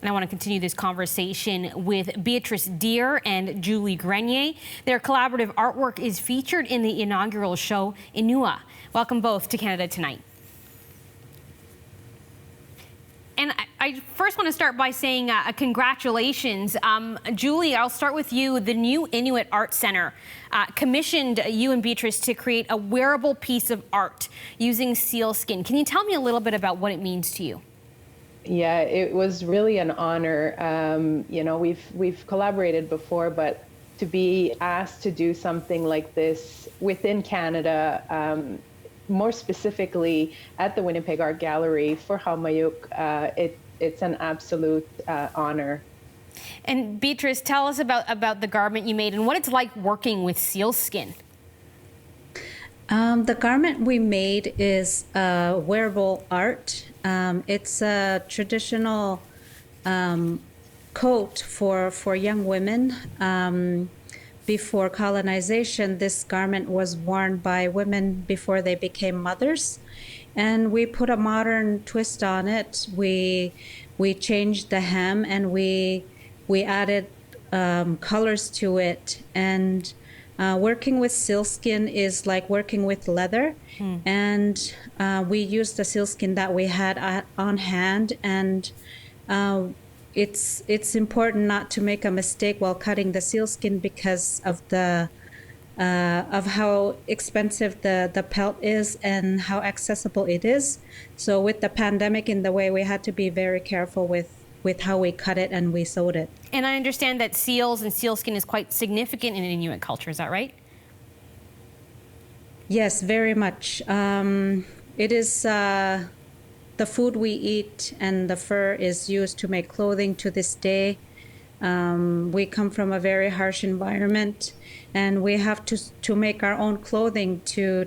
And I want to continue this conversation with Beatrice Deer and Julie Grenier. Their collaborative artwork is featured in the inaugural show, Inua. Welcome both to Canada Tonight. And I first want to start by saying congratulations. Julie, I'll start with you. The new Inuit Art Center commissioned you and Beatrice to create a wearable piece of art using seal skin. Can you tell me a little bit about what it means to you? Yeah, it was really an honor. You know, we've collaborated before, but to be asked to do something like this within Canada, more specifically at the Winnipeg Art Gallery for Qaumajuq, it's an absolute honor. And Beatrice, tell us about the garment you made and what it's like working with seal skin. The garment we made is wearable art. It's a traditional coat for young women. Before colonization, this garment was worn by women before they became mothers. And we put a modern twist on it. We changed the hem and we added colors to it. And working with sealskin is like working with leather. And we used the sealskin that we had on hand. And it's important not to make a mistake while cutting the sealskin because of of how expensive the pelt is and how accessible it is. So with the pandemic in the way, we had to be very careful with how we cut it and we sewed it. And I understand that seals and sealskin is quite significant in Inuit culture. Is that right? Yes, very much. It is the food we eat, and the fur is used to make clothing to this day. We come from a very harsh environment, and we have to make our own clothing to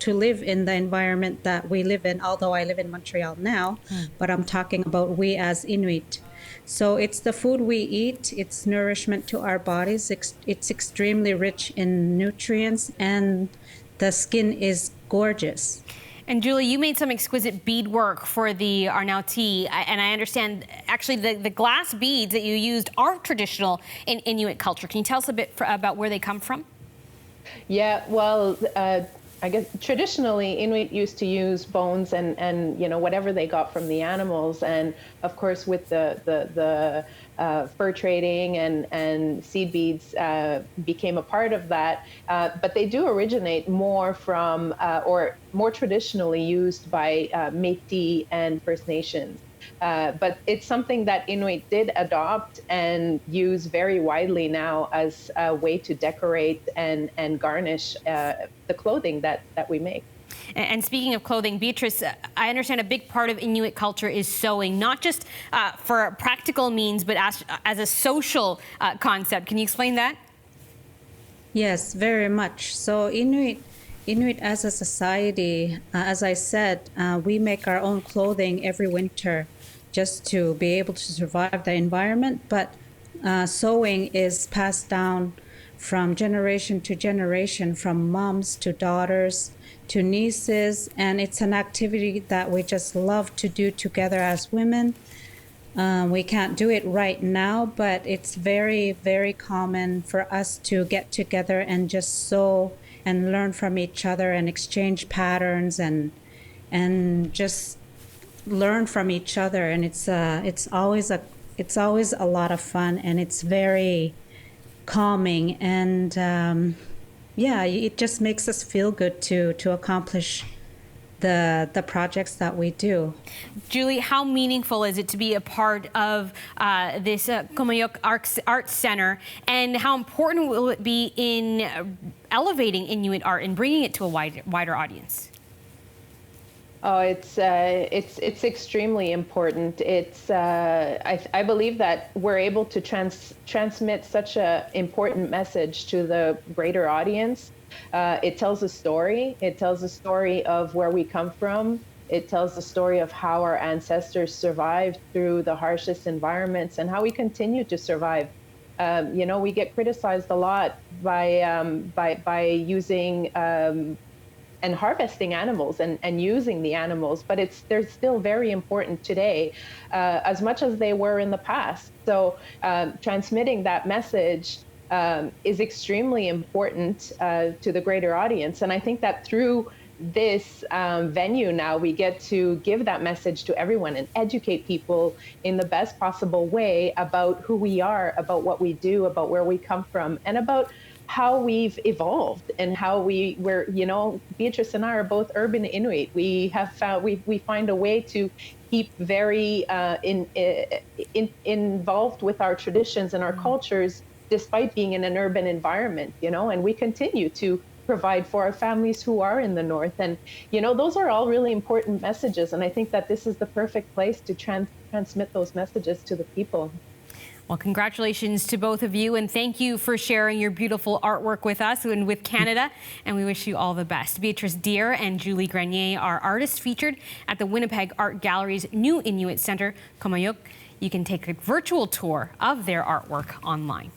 live in the environment that we live in. Although I live in Montreal now, but I'm talking about we as Inuit. So it's the food we eat. It's nourishment to our bodies. It's extremely rich in nutrients, and the skin is gorgeous. And Julie, you made some exquisite beadwork for the Arnauti, and I understand actually the glass beads that you used are traditional in Inuit culture. Can you tell us a bit about where they come from? Yeah, well, I guess traditionally Inuit used to use bones and you know, whatever they got from the animals, and of course with the fur trading and seed beads became a part of that. But they do originate more from or more traditionally used by Métis and First Nations. But it's something that Inuit did adopt and use very widely now as a way to decorate and garnish the clothing that we make. And speaking of clothing, Beatrice, I understand a big part of Inuit culture is sewing, not just for practical means, but as a social concept. Can you explain that? Yes, very much. So Inuit as a society, as I said, we make our own clothing every winter just to be able to survive the environment. But sewing is passed down from generation to generation, from moms to daughters to nieces, and it's an activity that we just love to do together as women. We can't do it right now, but it's very, very common for us to get together and just sew and learn from each other and exchange patterns and just learn from each other. And it's always a lot of fun, and it's very calming, and yeah, it just makes us feel good to accomplish the projects that we do. Julie, how meaningful is it to be a part of this Qaumajuq Art Center, and how important will it be in elevating Inuit art and bringing it to a wider audience? Oh, it's extremely important. I believe that we're able to transmit such an important message to the greater audience. It tells a story. It tells a story of where we come from. It tells the story of how our ancestors survived through the harshest environments and how we continue to survive. You know, we get criticized a lot by using and harvesting animals and using the animals, but they're still very important today, as much as they were in the past. So transmitting that message is extremely important to the greater audience. And I think that through this venue now, we get to give that message to everyone and educate people in the best possible way about who we are, about what we do, about where we come from, and about how we've evolved and how we're, Beatrice and I are both urban Inuit. We have found, we find a way to keep very involved with our traditions and our cultures, despite being in an urban environment, and we continue to provide for our families who are in the North. And, those are all really important messages. And I think that this is the perfect place to transmit those messages to the people. Well, congratulations to both of you, and thank you for sharing your beautiful artwork with us and with Canada, and we wish you all the best. Beatrice Deer and Julie Grenier are artists featured at the Winnipeg Art Gallery's new Inuit Center, Qaumajuq. You can take a virtual tour of their artwork online.